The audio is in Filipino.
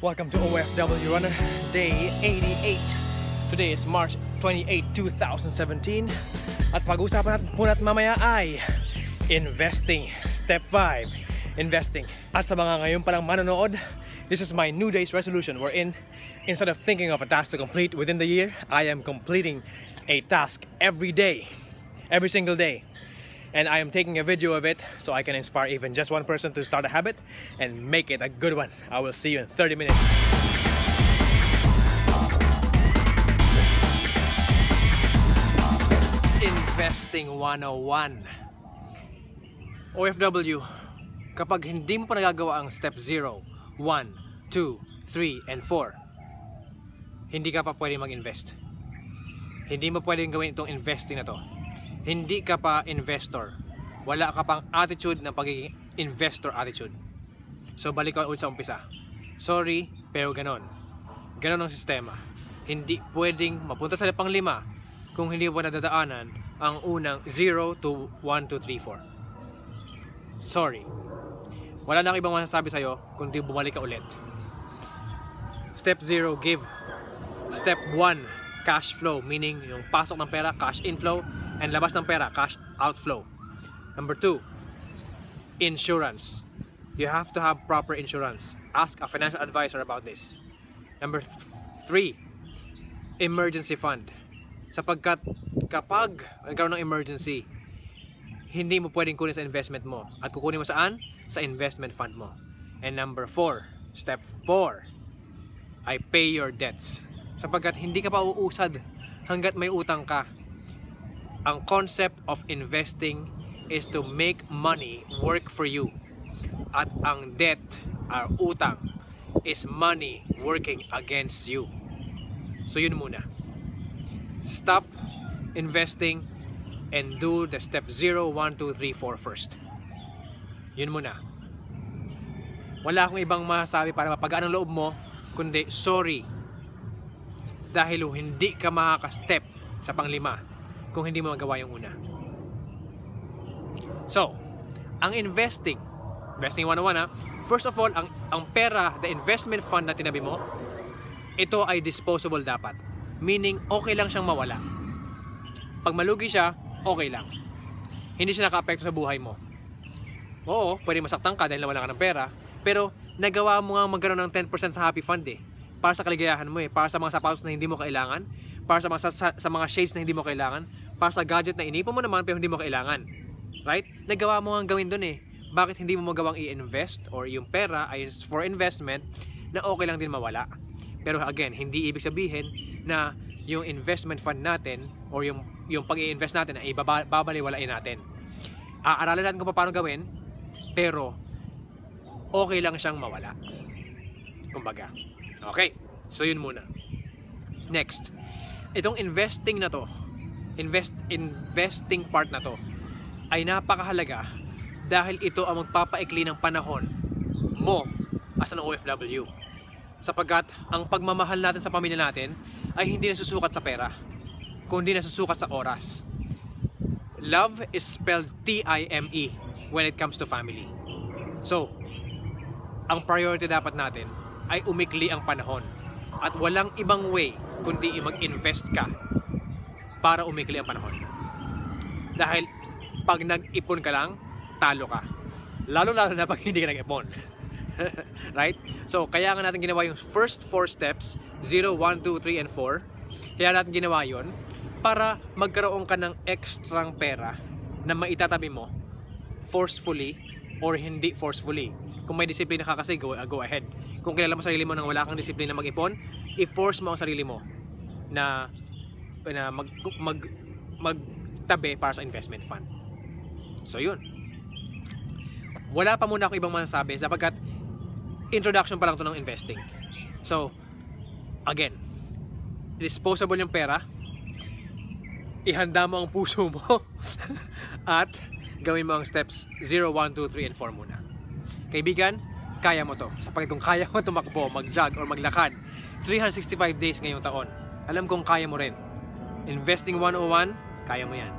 Welcome to OFW Runner, day 88. Today is March 28, 2017. At pag-usapan natin mamaya ay investing. Step 5, investing. At sa mga ngayon palang manonood, this is my new day's resolution wherein instead of thinking of a task to complete within the year, I am completing a task every day, every single day. And I am taking a video of it so I can inspire even just one person to start a habit and make it a good one. I will see you in 30 minutes. Investing 101. OFW, kapag hindi mo pa nagagawa ang step 0, 1, 2, 3, and 4, hindi ka pa pwede mag-invest. Hindi mo pwedeng gawin itong investing na to. Hindi ka pa investor. Wala ka pang attitude ng pagiging investor attitude. So balik ka ulit sa umpisa. Sorry, pero ganon. Ganon ang sistema. Hindi pwedeng mapunta sa pang-5 kung hindi mo nadadaanan ang unang 0 to 1, 2, 3, 4. Sorry. Wala na akong ibang masasabi sa'yo kundi bumalik ka ulit. Step 0, give. Step 1, cash flow. Meaning yung pasok ng pera, cash inflow. And labas ng pera, cash outflow. Number 2, insurance. You have to have proper insurance. Ask a financial advisor about this. Number 3, emergency fund. Sapagkat kapag nagkaroon ng emergency, hindi mo pwedeng kunin sa investment mo. At kukunin mo saan? Sa investment fund mo. And number 4, step 4, I pay your debts. Sapagkat hindi ka pa uusad hanggat may utang ka. Ang concept of investing is to make money work for you. At ang debt, or utang, is money working against you. So yun muna. Stop investing and do the step 0, 1, 2, 3, 4 first. Yun muna. Wala akong ibang masasabi para mapagaan ang loob mo, kundi sorry. Dahil hindi ka makaka-step sa pang-5 kung hindi mo magawa yung una. So, ang investing 101 ha. First of all, ang pera, the investment fund na tinabi mo, ito ay disposable dapat. Meaning, okay lang siyang mawala. Pag malugi siya, okay lang. Hindi siya naka-apekto sa buhay mo. Oo, pwede masaktan ka dahil nawala ka ng pera, pero nagawa mo nga magkaroon ng 10% sa happy fund eh. Para sa kaligayahan mo eh. Para sa mga sapatos na hindi mo kailangan, para sa mga shades na hindi mo kailangan, para sa gadget na inipon mo naman pero hindi mo kailangan. Right? Nagawa mo nga gawin dun eh. Bakit hindi mo magawang i-invest or yung pera ay for investment na okay lang din mawala? Pero again, hindi ibig sabihin na yung investment fund natin or yung pag-i-invest natin ay babaliwalain natin. Aaralin natin kung paano gawin, pero okay lang siyang mawala. Kumbaga. Okay, so yun muna. Next, itong investing na to, investing part na to, ay napakahalaga dahil ito ang magpapaikli ng panahon mo as an OFW. Sapagkat ang pagmamahal natin sa pamilya natin ay hindi nasusukat sa pera, kundi nasusukat sa oras. Love is spelled T-I-M-E when it comes to family. So, ang priority dapat natin ay umikli ang panahon. At walang ibang way kundi mag-invest ka para umikli ang panahon. Dahil pag nag-ipon ka lang, talo ka. Lalo-lalo na pag hindi ka nag-ipon. Right? So, kaya nga natin ginawa yung first 4 steps, 0, 1, 2, 3, and 4. Kaya natin ginawa yun para magkaroon ka ng ekstrang pera na maitatabi mo forcefully or hindi forcefully. Kung may disiplina ka kasi, go ahead. Kung kilala mo sarili mo nang wala kang disiplina mag-ipon, i-force mo ang sarili mo na magtabi para sa investment fund. So yun. Wala pa muna ako ibang masasabi sapagkat introduction pa lang to ng investing. So, again, disposable yung pera, ihanda mo ang puso mo at gawin mo ang steps 0, 1, 2, 3, and 4 muna. Kaibigan, kaya mo to. Sapagkat kung kaya mo tumakbo, mag-jog or maglakad 365 days ngayong taon, alam kong kaya mo rin. Investing 101, kaya mo yan.